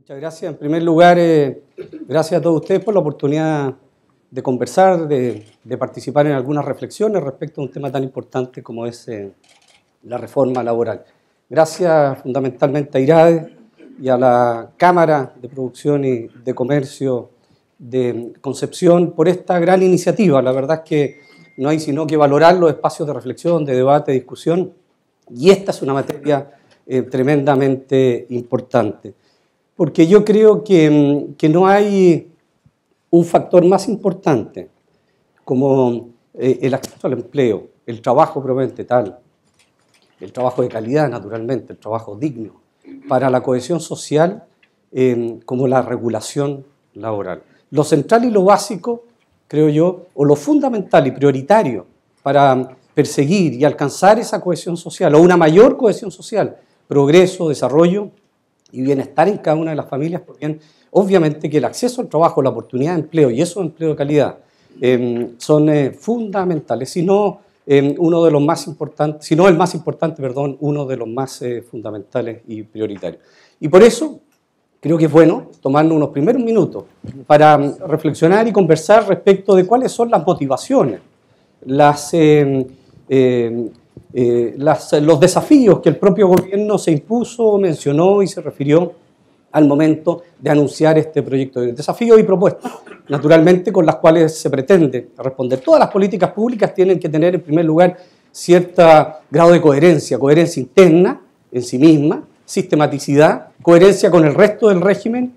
Muchas gracias. En primer lugar, gracias a todos ustedes por la oportunidad de conversar, de participar en algunas reflexiones respecto a un tema tan importante como es la reforma laboral. Gracias fundamentalmente a IRADE y a la Cámara de Producción y de Comercio de Concepción por esta gran iniciativa. La verdad es que no hay sino que valorar los espacios de reflexión, de debate, de discusión, y esta es una materia tremendamente importante. Porque yo creo que no hay un factor más importante como el acceso al empleo, el trabajo propiamente tal, el trabajo de calidad naturalmente, el trabajo digno, para la cohesión social como la regulación laboral. Lo central y lo básico, creo yo, o lo fundamental y prioritario para perseguir y alcanzar esa cohesión social, o una mayor cohesión social, progreso, desarrollo y bienestar en cada una de las familias, porque obviamente que el acceso al trabajo, la oportunidad de empleo y esos empleos de calidad son fundamentales, si no uno de los más importantes, si no el más importante, perdón, uno de los más fundamentales y prioritarios. Y por eso creo que es bueno tomarnos unos primeros minutos para reflexionar y conversar respecto de cuáles son las motivaciones, los desafíos que el propio gobierno se impuso, mencionó y se refirió al momento de anunciar este proyecto de desafíos y propuestas, naturalmente con las cuales se pretende responder. Todas las políticas públicas tienen que tener en primer lugar cierto grado de coherencia interna en sí misma, sistematicidad, coherencia con el resto del régimen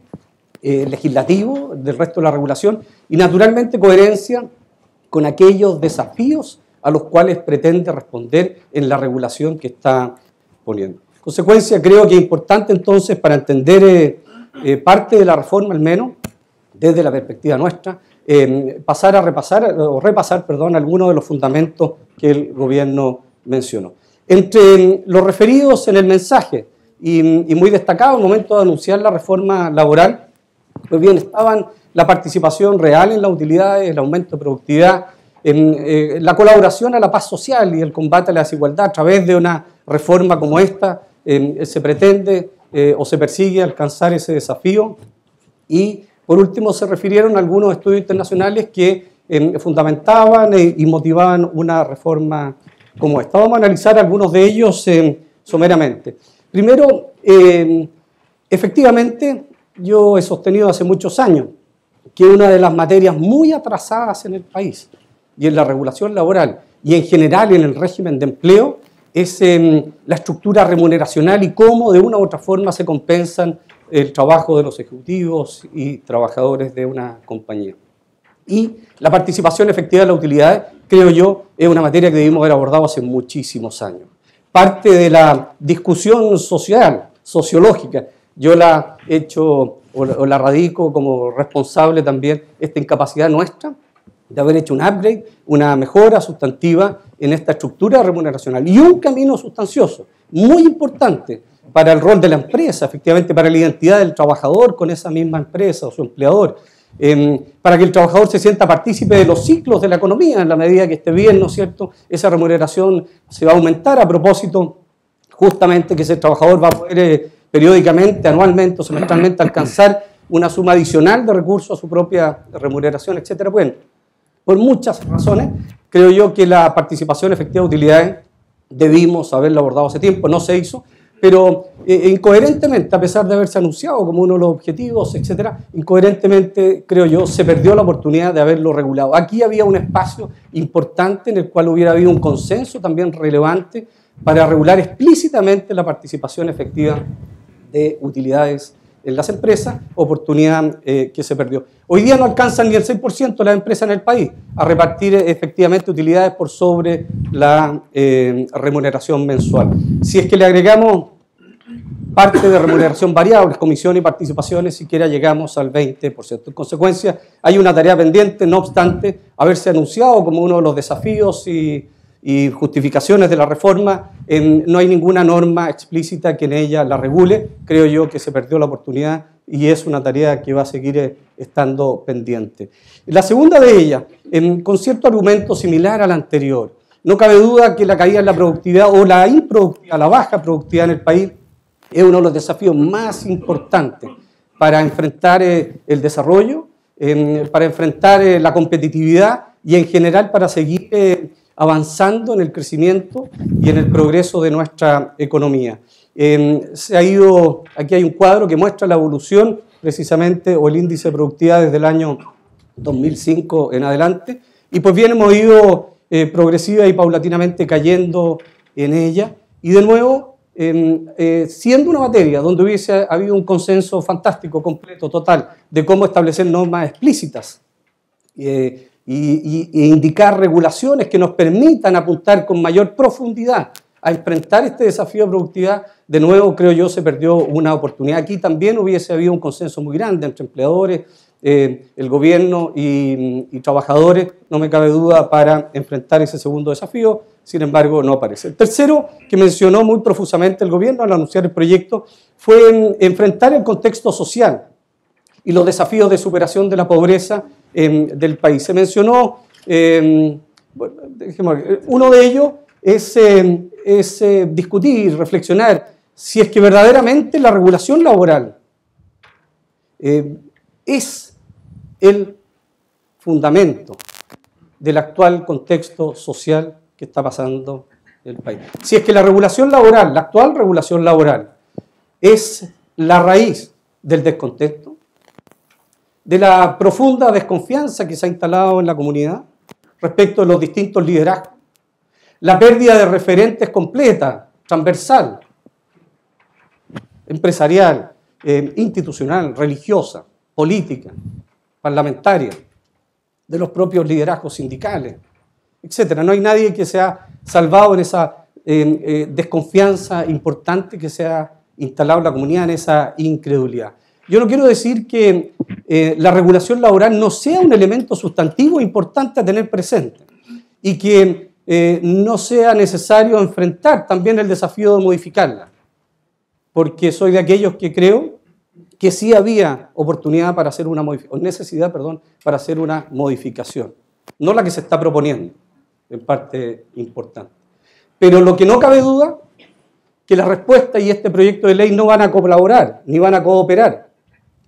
legislativo, del resto de la regulación y naturalmente coherencia con aquellos desafíos a los cuales pretende responder en la regulación que está poniendo. En consecuencia, creo que es importante entonces para entender parte de la reforma, al menos, desde la perspectiva nuestra, repasar algunos de los fundamentos que el gobierno mencionó. Entre los referidos en el mensaje y muy destacado al momento de anunciar la reforma laboral, pues bien, estaban la participación real en las utilidades, el aumento de productividad, la colaboración a la paz social y el combate a la desigualdad. A través de una reforma como esta se pretende o se persigue alcanzar ese desafío. Y por último se refirieron a algunos estudios internacionales que fundamentaban y motivaban una reforma como esta. Vamos a analizar algunos de ellos someramente. Primero, efectivamente, yo he sostenido hace muchos años que una de las materias muy atrasadas en el país y en la regulación laboral y en general en el régimen de empleo es la estructura remuneracional y cómo de una u otra forma se compensan el trabajo de los ejecutivos y trabajadores de una compañía. Y la participación efectiva de la utilidad, creo yo, es una materia que debimos haber abordado hace muchísimos años. Parte de la discusión social, sociológica, yo la he hecho o la radico como responsable también esta incapacidad nuestra de haber hecho un upgrade, una mejora sustantiva en esta estructura remuneracional y un camino sustancioso, muy importante para el rol de la empresa, efectivamente para la identidad del trabajador con esa misma empresa o su empleador, para que el trabajador se sienta partícipe de los ciclos de la economía, en la medida que esté bien, ¿no es cierto? Esa remuneración se va a aumentar a propósito justamente que ese trabajador va a poder periódicamente, anualmente o semestralmente alcanzar una suma adicional de recursos a su propia remuneración, etcétera. Bueno, por muchas razones, creo yo que la participación efectiva de utilidades debimos haberla abordado hace tiempo, no se hizo, pero incoherentemente, a pesar de haberse anunciado como uno de los objetivos, etcétera, incoherentemente, creo yo, se perdió la oportunidad de haberlo regulado. Aquí había un espacio importante en el cual hubiera habido un consenso también relevante para regular explícitamente la participación efectiva de utilidades en las empresas, oportunidad que se perdió. Hoy día no alcanzan ni el 6% de las empresas en el país a repartir efectivamente utilidades por sobre la remuneración mensual. Si es que le agregamos parte de remuneración variable, comisión y participaciones, siquiera llegamos al 20%. En consecuencia, hay una tarea pendiente, no obstante haberse anunciado como uno de los desafíos y justificaciones de la reforma, no hay ninguna norma explícita que en ella la regule. Creo yo que se perdió la oportunidad y es una tarea que va a seguir estando pendiente. La segunda de ellas, con cierto argumento similar al anterior, no cabe duda que la caída en la productividad o la improductividad, la baja productividad en el país es uno de los desafíos más importantes para enfrentar el desarrollo, para enfrentar la competitividad y en general para seguir avanzando en el crecimiento y en el progreso de nuestra economía. Aquí hay un cuadro que muestra la evolución precisamente o el índice de productividad desde el año 2005 en adelante, y pues bien hemos ido progresiva y paulatinamente cayendo en ella, y de nuevo siendo una materia donde hubiese habido un consenso fantástico, completo, total, de cómo establecer normas explícitas e indicar regulaciones que nos permitan apuntar con mayor profundidad a enfrentar este desafío de productividad, de nuevo creo yo se perdió una oportunidad. Aquí también hubiese habido un consenso muy grande entre empleadores, el gobierno y trabajadores, no me cabe duda, para enfrentar ese segundo desafío. Sin embargo, no aparece. El tercero, que mencionó muy profusamente el gobierno al anunciar el proyecto, fue enfrentar el contexto social y los desafíos de superación de la pobreza del país. Se mencionó, uno de ellos es discutir, reflexionar, si es que verdaderamente la regulación laboral es el fundamento del actual contexto social que está pasando en el país. Si es que la regulación laboral, la actual regulación laboral, es la raíz del descontento, de la profunda desconfianza que se ha instalado en la comunidad respecto de los distintos liderazgos, la pérdida de referentes completa, transversal, empresarial, institucional, religiosa, política, parlamentaria, de los propios liderazgos sindicales, etc. No hay nadie que se ha salvado en esa desconfianza importante que se ha instalado en la comunidad, en esa incredulidad. Yo no quiero decir que la regulación laboral no sea un elemento sustantivo importante a tener presente y que no sea necesario enfrentar también el desafío de modificarla, porque soy de aquellos que creo que sí había oportunidad para hacer una modificación, necesidad, perdón, para hacer una modificación, no la que se está proponiendo, en parte importante. Pero lo que no cabe duda, que la respuesta y este proyecto de ley no van a colaborar, ni van a cooperar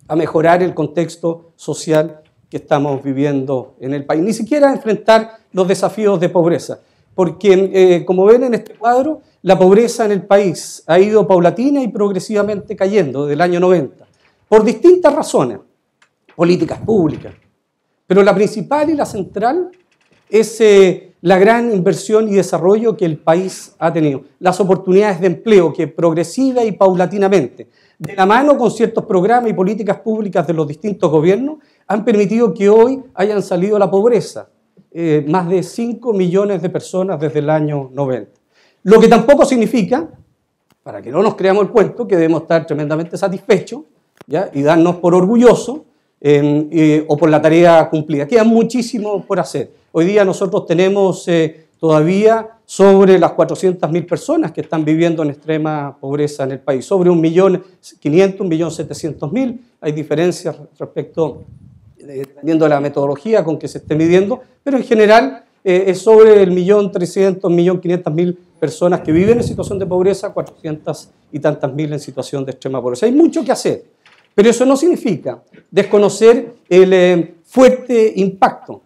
a mejorar el contexto social que estamos viviendo en el país, ni siquiera a enfrentar los desafíos de pobreza, porque como ven en este cuadro, la pobreza en el país ha ido paulatina y progresivamente cayendo desde el año 90, por distintas razones, políticas públicas, pero la principal y la central es la gran inversión y desarrollo que el país ha tenido, las oportunidades de empleo que progresiva y paulatinamente, de la mano con ciertos programas y políticas públicas de los distintos gobiernos, han permitido que hoy hayan salido de la pobreza más de 5 millones de personas desde el año 90. Lo que tampoco significa, para que no nos creamos el cuento, que debemos estar tremendamente satisfechos, ¿ya? Y darnos por orgullosos o por la tarea cumplida. Queda muchísimo por hacer. Hoy día nosotros tenemos todavía sobre las 400.000 personas que están viviendo en extrema pobreza en el país, sobre 1.500.000, 1.700.000. Hay diferencias respecto, dependiendo de la metodología con que se esté midiendo, pero en general es sobre el 1.300.000, 1.500.000 personas que viven en situación de pobreza, 400 y tantas mil en situación de extrema pobreza. Hay mucho que hacer, pero eso no significa desconocer el fuerte impacto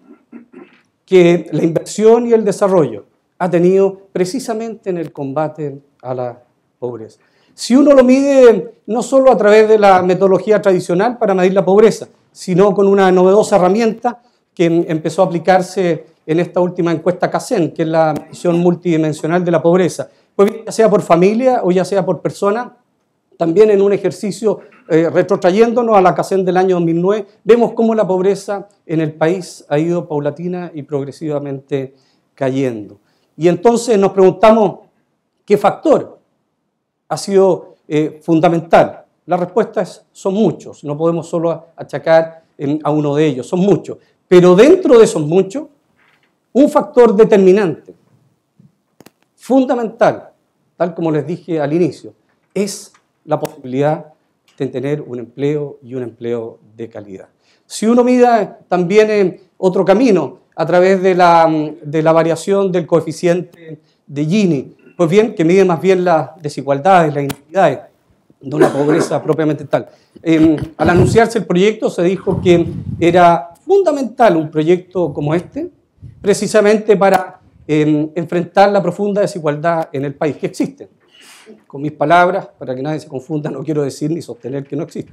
que la inversión y el desarrollo ha tenido precisamente en el combate a la pobreza. Si uno lo mide no solo a través de la metodología tradicional para medir la pobreza, sino con una novedosa herramienta que empezó a aplicarse en esta última encuesta CACEN, que es la medición multidimensional de la pobreza, pues ya sea por familia o ya sea por persona, también en un ejercicio retrotrayéndonos a la CACEN del año 2009, vemos cómo la pobreza en el país ha ido paulatina y progresivamente cayendo. Y entonces nos preguntamos, ¿qué factor ha sido fundamental? Las respuestas son muchos, no podemos solo achacar a uno de ellos, son muchos. Pero dentro de esos muchos, un factor determinante, fundamental, tal como les dije al inicio, es la posibilidad de tener un empleo y un empleo de calidad. Si uno mira también otro camino a través de la variación del coeficiente de Gini, pues bien, que mide más bien las desigualdades, las inequidades, de una pobreza propiamente tal. Al anunciarse el proyecto se dijo que era fundamental un proyecto como este, precisamente para enfrentar la profunda desigualdad en el país que existe. Con mis palabras, para que nadie se confunda, no quiero decir ni sostener que no existe.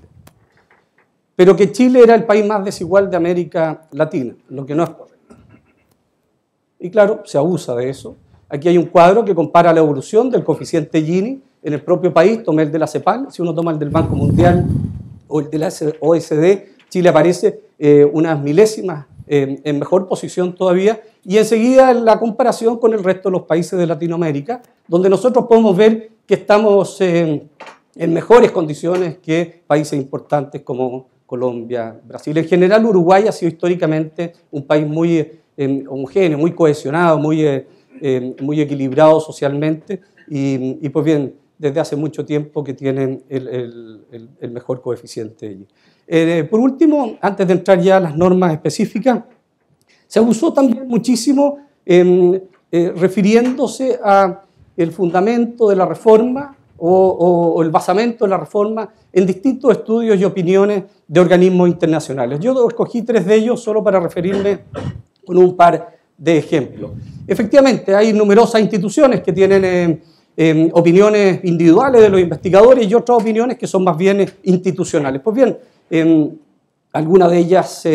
Pero que Chile era el país más desigual de América Latina, lo que no es correcto. Y claro, se abusa de eso. Aquí hay un cuadro que compara la evolución del coeficiente Gini en el propio país, tomé el de la CEPAL, si uno toma el del Banco Mundial o el de la OECD, Chile aparece unas milésimas en mejor posición todavía, y enseguida la comparación con el resto de los países de Latinoamérica, donde nosotros podemos ver que estamos en mejores condiciones que países importantes como Colombia, Brasil. En general, Uruguay ha sido históricamente un país muy homogéneo, muy cohesionado, muy equilibrado socialmente, y pues bien, desde hace mucho tiempo que tienen el mejor coeficiente allí. Por último, antes de entrar ya a las normas específicas, se abusó también muchísimo refiriéndose al fundamento de la reforma o el basamento de la reforma en distintos estudios y opiniones de organismos internacionales. Yo escogí 3 de ellos solo para referirme con un par de ejemplos. Efectivamente, hay numerosas instituciones que tienen opiniones individuales de los investigadores y otras opiniones que son más bien institucionales. Pues bien, algunas de ellas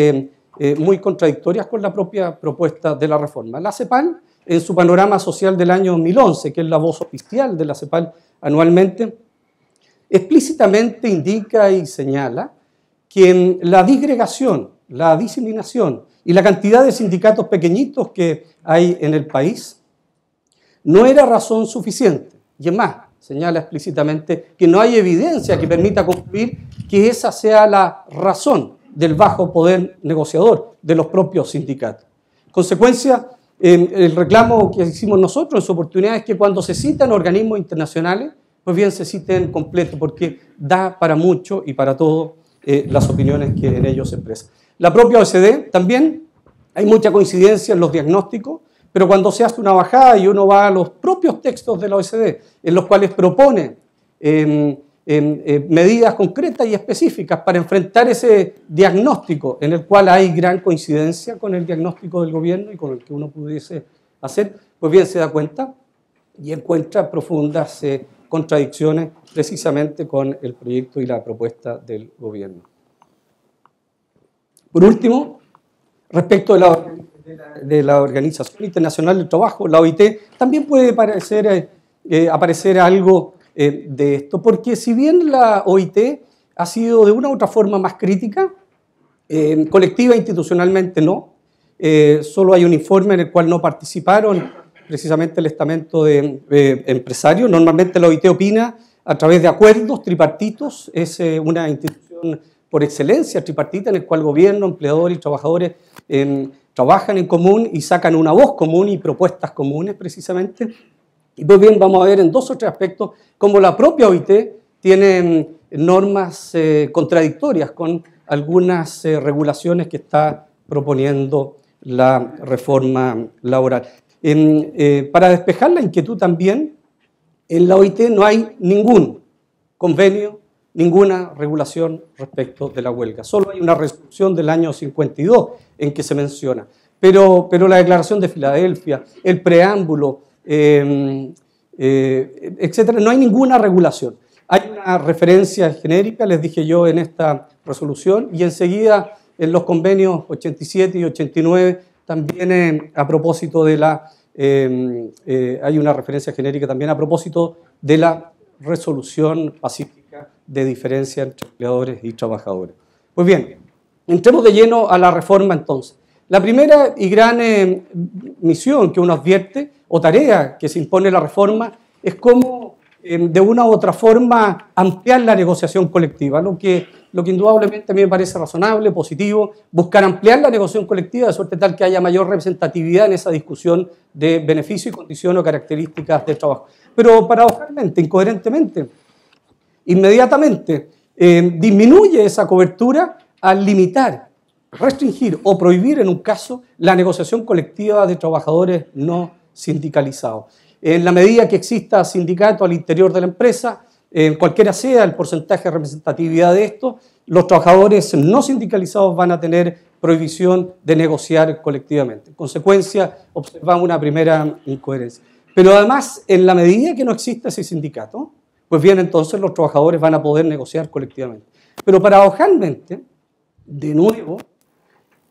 muy contradictorias con la propia propuesta de la reforma. La CEPAL, en su panorama social del año 2011, que es la voz oficial de la CEPAL anualmente, explícitamente indica y señala que la disgregación, la diseminación y la cantidad de sindicatos pequeñitos que hay en el país no era razón suficiente. Y es más, señala explícitamente que no hay evidencia que permita concluir que esa sea la razón del bajo poder negociador de los propios sindicatos. En consecuencia, el reclamo que hicimos nosotros en su oportunidad es que cuando se citan organismos internacionales, pues bien se citen completo, porque da para mucho y para todo las opiniones que en ellos se expresan. La propia OECD también, hay mucha coincidencia en los diagnósticos, pero cuando se hace una bajada y uno va a los propios textos de la OECD, en los cuales propone medidas concretas y específicas para enfrentar ese diagnóstico en el cual hay gran coincidencia con el diagnóstico del gobierno y con el que uno pudiese hacer, pues bien se da cuenta y encuentra profundas contradicciones precisamente con el proyecto y la propuesta del gobierno. Por último, respecto de la Organización Internacional del Trabajo, la OIT, también puede aparecer algo de esto, porque si bien la OIT ha sido de una u otra forma más crítica, colectiva e institucionalmente no, solo hay un informe en el cual no participaron precisamente el estamento de empresarios. Normalmente la OIT opina a través de acuerdos tripartitos, es una institución por excelencia tripartita en el cual gobierno, empleadores y trabajadores trabajan en común y sacan una voz común y propuestas comunes precisamente. Y pues bien, vamos a ver en 2 o 3 aspectos cómo la propia OIT tiene normas contradictorias con algunas regulaciones que está proponiendo la reforma laboral. Para despejar la inquietud también, en la OIT no hay ningún convenio, ninguna regulación respecto de la huelga. Solo hay una resolución del año 52 en que se menciona. Pero la Declaración de Filadelfia, el preámbulo, etcétera, no hay ninguna regulación. Hay una referencia genérica, les dije yo, en esta resolución, y enseguida en los convenios 87 y 89 también a propósito de hay una referencia genérica también a propósito de la resolución pacífica de diferencia entre empleadores y trabajadores. Pues bien, entremos de lleno a la reforma entonces. La primera y gran misión que uno advierte, o tarea que se impone la reforma, es cómo de una u otra forma ampliar la negociación colectiva, lo que indudablemente a mí me parece razonable, positivo, buscar ampliar la negociación colectiva de suerte tal que haya mayor representatividad en esa discusión de beneficio y condiciones o características del trabajo. Pero paradójicamente, incoherentemente, inmediatamente disminuye esa cobertura al limitar, restringir o prohibir en un caso la negociación colectiva de trabajadores no sindicalizados. En la medida que exista sindicato al interior de la empresa, cualquiera sea el porcentaje de representatividad de esto, los trabajadores no sindicalizados van a tener prohibición de negociar colectivamente. En consecuencia, observamos una primera incoherencia. Pero además, en la medida que no exista ese sindicato, pues bien, entonces los trabajadores van a poder negociar colectivamente. Pero paradojalmente, de nuevo,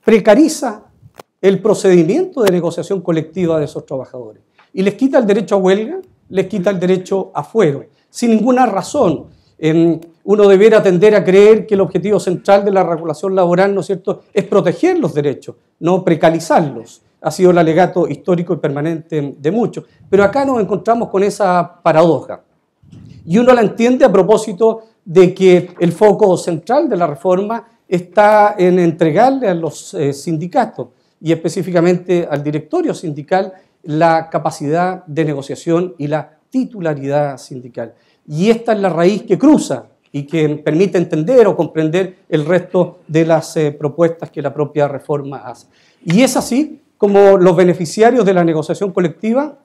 precariza el procedimiento de negociación colectiva de esos trabajadores. Y les quita el derecho a huelga, les quita el derecho a fuero, sin ninguna razón. Uno debiera tender a creer que el objetivo central de la regulación laboral, ¿no es cierto?, es proteger los derechos, no precarizarlos. Ha sido el alegato histórico y permanente de muchos. Pero acá nos encontramos con esa paradoja. Y uno la entiende a propósito de que el foco central de la reforma está en entregarle a los sindicatos y específicamente al directorio sindical la capacidad de negociación y la titularidad sindical. Y esta es la raíz que cruza y que permite entender o comprender el resto de las propuestas que la propia reforma hace. Y es así como los beneficiarios de la negociación colectiva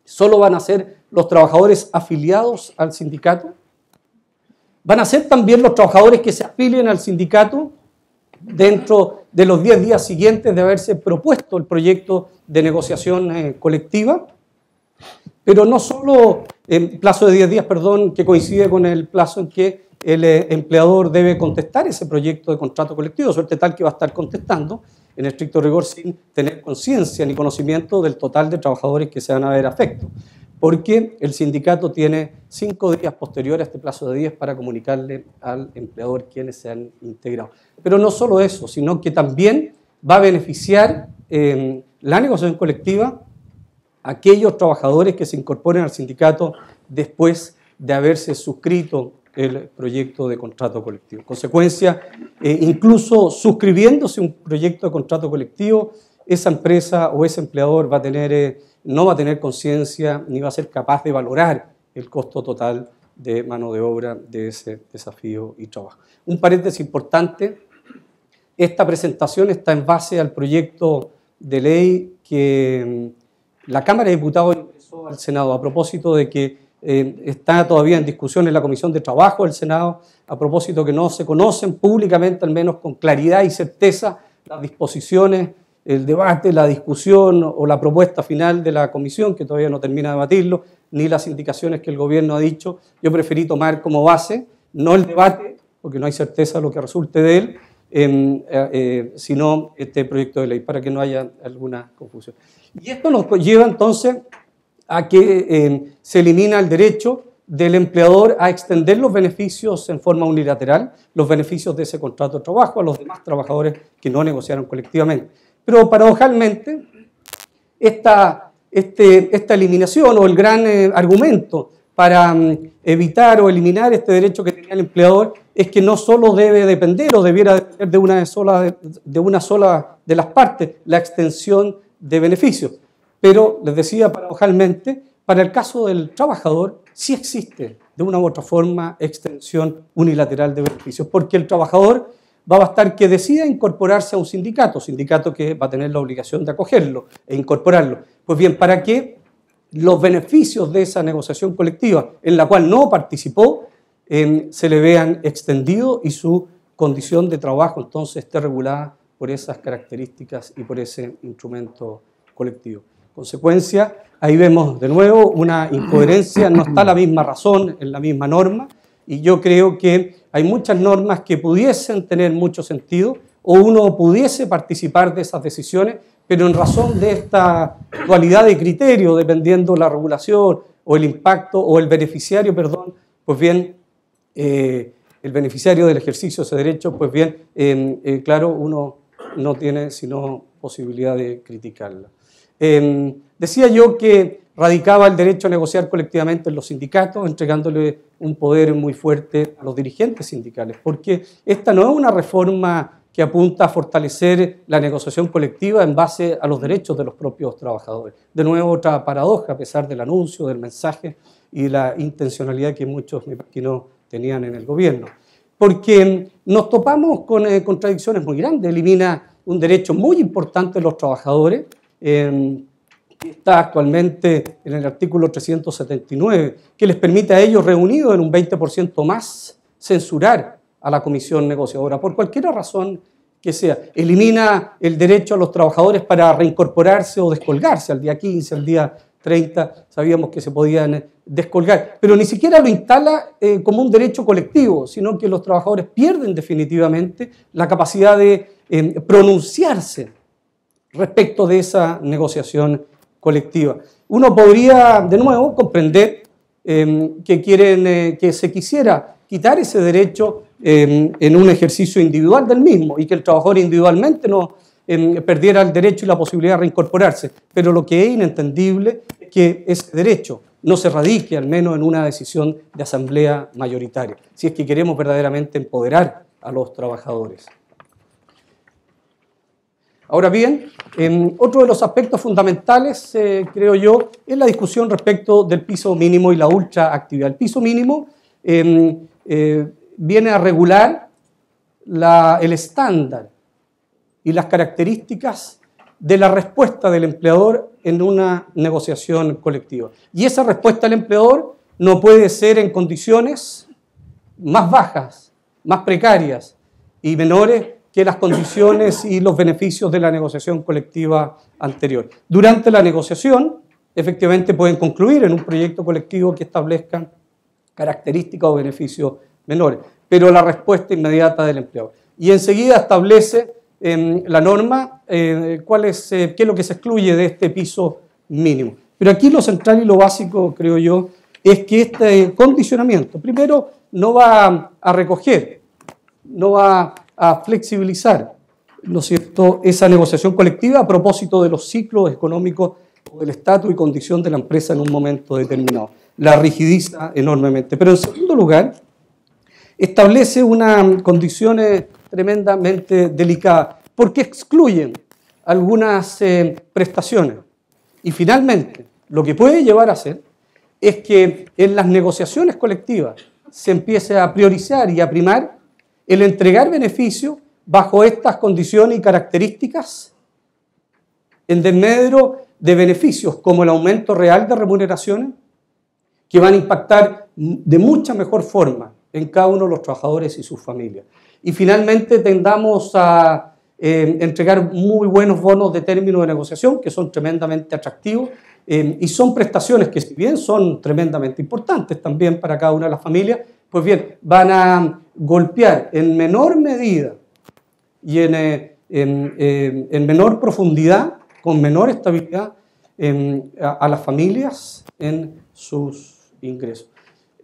solo van a ser los trabajadores afiliados al sindicato. Van a ser también los trabajadores que se afilien al sindicato dentro de los 10 días siguientes de haberse propuesto el proyecto de negociación colectiva, pero no solo en plazo de 10 días, que coincide con el plazo en que el empleador debe contestar ese proyecto de contrato colectivo, de suerte tal que va a estar contestando, en estricto rigor, sin tener conciencia ni conocimiento del total de trabajadores que se van a ver afectados, porque el sindicato tiene 5 días posteriores a este plazo de 10 para comunicarle al empleador quienes se han integrado. Pero no solo eso, sino que también va a beneficiar la negociación colectiva a aquellos trabajadores que se incorporen al sindicato después de haberse suscrito el proyecto de contrato colectivo. En consecuencia, incluso suscribiéndose un proyecto de contrato colectivo, esa empresa o ese empleador no va a tener conciencia ni va a ser capaz de valorar el costo total de mano de obra de ese desafío y trabajo. Un paréntesis importante, esta presentación está en base al proyecto de ley que la Cámara de Diputados ingresó al Senado a propósito de que está todavía en discusión en la Comisión de Trabajo del Senado, a propósito que no se conocen públicamente, al menos con claridad y certeza, las disposiciones, el debate, la discusión o la propuesta final de la Comisión, que todavía no termina de debatirlo, ni las indicaciones que el Gobierno ha dicho. Yo preferí tomar como base, no el debate, porque no hay certeza de lo que resulte de él, sino este proyecto de ley, para que no haya alguna confusión. Y esto nos lleva entonces a que se elimina el derecho del empleador a extender los beneficios en forma unilateral, los beneficios de ese contrato de trabajo a los demás trabajadores que no negociaron colectivamente. Pero paradojalmente, esta eliminación o el gran argumento para evitar o eliminar este derecho que tenía el empleador es que no solo debe depender o debiera depender de una sola de las partes la extensión de beneficios. Pero, les decía, paradojalmente, para el caso del trabajador sí existe de una u otra forma extensión unilateral de beneficios, porque el trabajador va a bastar que decida incorporarse a un sindicato que va a tener la obligación de acogerlo e incorporarlo. Pues bien, para que los beneficios de esa negociación colectiva en la cual no participó se le vean extendidos y su condición de trabajo entonces esté regulada por esas características y por ese instrumento colectivo. En consecuencia, ahí vemos de nuevo una incoherencia, no está la misma razón en la misma norma, y yo creo que hay muchas normas que pudiesen tener mucho sentido o uno pudiese participar de esas decisiones, pero en razón de esta dualidad de criterio, dependiendo la regulación o el impacto o el beneficiario, pues bien, el beneficiario del ejercicio de ese derecho, pues bien, claro, uno no tiene sino posibilidad de criticarla. Decía yo que radicaba el derecho a negociar colectivamente en los sindicatos, entregándole un poder muy fuerte a los dirigentes sindicales, porque esta no es una reforma que apunta a fortalecer la negociación colectiva en base a los derechos de los propios trabajadores. De nuevo, otra paradoja, a pesar del anuncio, del mensaje y la intencionalidad que muchos, me imagino, tenían en el gobierno. Porque nos topamos con contradicciones muy grandes, elimina un derecho muy importante de los trabajadores, que está actualmente en el artículo 379, que les permite a ellos, reunidos en un 20% más, censurar a la comisión negociadora, por cualquier razón que sea. Elimina el derecho a los trabajadores para reincorporarse o descolgarse al día 15, al día 30, sabíamos que se podían descolgar, pero ni siquiera lo instala como un derecho colectivo, sino que los trabajadores pierden definitivamente la capacidad de pronunciarse respecto de esa negociación colectiva. Uno podría, de nuevo, comprender que quieren que se quisiera quitar ese derecho en un ejercicio individual del mismo y que el trabajador individualmente no perdiera el derecho y la posibilidad de reincorporarse. Pero lo que es inentendible es que ese derecho no se radique al menos en una decisión de asamblea mayoritaria, si es que queremos verdaderamente empoderar a los trabajadores. Ahora bien, otro de los aspectos fundamentales, creo yo, es la discusión respecto del piso mínimo y la ultraactividad. El piso mínimo viene a regular el estándar y las características de la respuesta del empleador en una negociación colectiva. Y esa respuesta del empleador no puede ser en condiciones más bajas, más precarias y menores que las condiciones y los beneficios de la negociación colectiva anterior. Durante la negociación, efectivamente pueden concluir en un proyecto colectivo que establezca características o beneficios menores, pero la respuesta inmediata del empleador. Y enseguida establece la norma qué es lo que se excluye de este piso mínimo. Pero aquí lo central y lo básico, creo yo, es que este condicionamiento, primero, no va a recoger, no va a flexibilizar, ¿no es cierto?, esa negociación colectiva a propósito de los ciclos económicos o del estatus y condición de la empresa en un momento determinado. La rigidiza enormemente. Pero en segundo lugar, establece una condición tremendamente delicada, porque excluyen algunas prestaciones. Y finalmente, lo que puede llevar a hacer es que en las negociaciones colectivas se empiece a priorizar y a primar el entregar beneficios bajo estas condiciones y características en desmedro de beneficios como el aumento real de remuneraciones que van a impactar de mucha mejor forma en cada uno de los trabajadores y sus familias. Y finalmente tendamos a entregar muy buenos bonos de término de negociación que son tremendamente atractivos y son prestaciones que, si bien son tremendamente importantes también para cada una de las familias, pues bien, van a golpear en menor medida y en menor profundidad, con menor estabilidad a las familias en sus ingresos.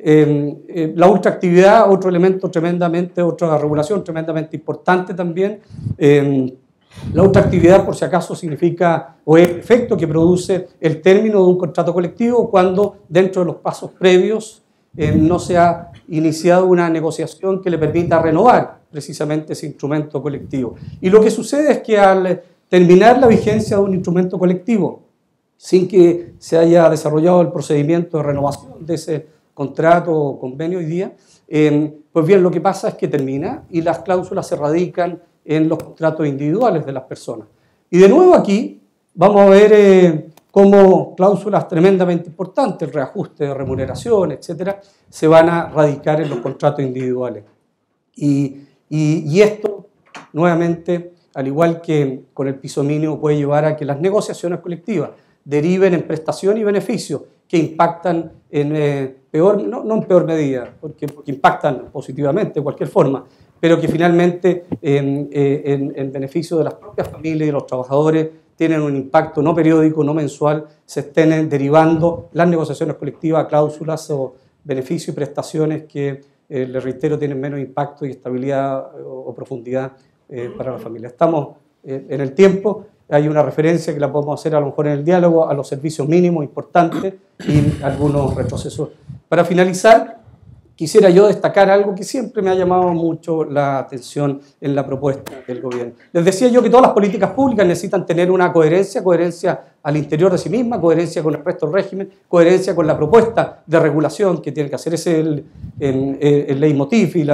La ultraactividad, otro elemento otra regulación tremendamente importante también. La ultraactividad, por si acaso, significa o es el efecto que produce el término de un contrato colectivo cuando dentro de los pasos previos no se ha iniciado una negociación que le permita renovar precisamente ese instrumento colectivo. Y lo que sucede es que al terminar la vigencia de un instrumento colectivo, sin que se haya desarrollado el procedimiento de renovación de ese contrato o convenio hoy día, pues bien, lo que pasa es que termina y las cláusulas se radican en los contratos individuales de las personas. Y de nuevo aquí vamos a ver cómo cláusulas tremendamente importantes, el reajuste de remuneración, etcétera, se van a radicar en los contratos individuales. Y esto, nuevamente, al igual que con el piso mínimo, puede llevar a que las negociaciones colectivas deriven en prestación y beneficio que impactan en no en peor medida, porque impactan positivamente de cualquier forma, pero que finalmente en beneficio de las propias familias y de los trabajadores tienen un impacto no periódico, no mensual, se estén derivando las negociaciones colectivas, cláusulas o beneficios y prestaciones que, les reitero, tienen menos impacto y estabilidad o profundidad para la familia. Estamos en el tiempo, hay una referencia que la podemos hacer a lo mejor en el diálogo a los servicios mínimos importantes y algunos retrocesos. Para finalizar, quisiera yo destacar algo que siempre me ha llamado mucho la atención en la propuesta del gobierno. Les decía yo que todas las políticas públicas necesitan tener una coherencia al interior de sí misma, coherencia con el resto del régimen, coherencia con la propuesta de regulación que tiene que hacer. Ese es el leitmotiv y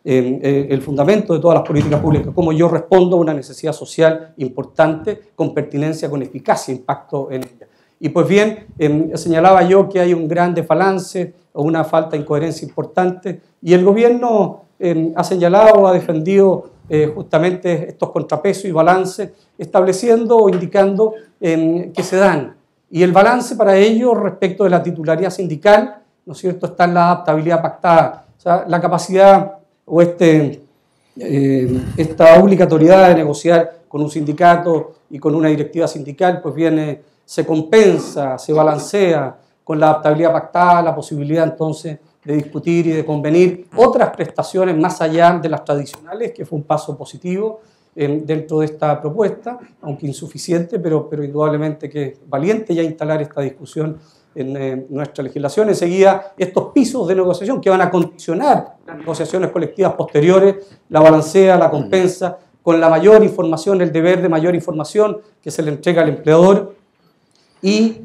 el fundamento de todas las políticas públicas, cómo yo respondo a una necesidad social importante con pertinencia, con eficacia, impacto en ella. Y pues bien, señalaba yo que hay un gran desbalance o una falta de incoherencia importante, y el gobierno ha señalado, ha defendido justamente estos contrapesos y balances, estableciendo o indicando que se dan. Y el balance para ello respecto de la titularidad sindical, ¿no es cierto?, está en la adaptabilidad pactada. O sea, la capacidad o esta obligatoriedad de negociar con un sindicato y con una directiva sindical, pues viene, se compensa, se balancea con la adaptabilidad pactada, la posibilidad entonces de discutir y de convenir otras prestaciones más allá de las tradicionales, que fue un paso positivo dentro de esta propuesta, aunque insuficiente, pero indudablemente que es valiente ya instalar esta discusión en nuestra legislación. Enseguida, estos pisos de negociación que van a condicionar las negociaciones colectivas posteriores, la balancea, la compensa, con la mayor información, el deber de mayor información que se le entrega al empleador. Y,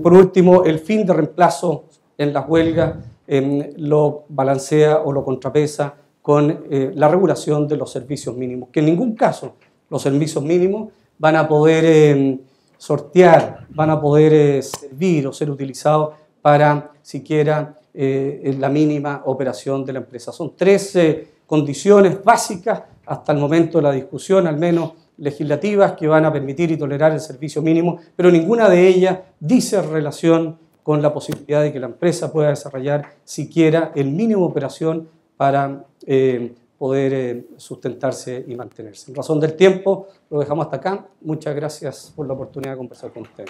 por último, el fin de reemplazo en las huelgas lo balancea o lo contrapesa con la regulación de los servicios mínimos, que en ningún caso los servicios mínimos van a poder sortear, van a poder servir o ser utilizados para siquiera la mínima operación de la empresa. Son 13 condiciones básicas hasta el momento de la discusión, al menos legislativas, que van a permitir y tolerar el servicio mínimo, pero ninguna de ellas dice relación con la posibilidad de que la empresa pueda desarrollar siquiera el mínimo de operación para poder sustentarse y mantenerse. En razón del tiempo, lo dejamos hasta acá. Muchas gracias por la oportunidad de conversar con ustedes.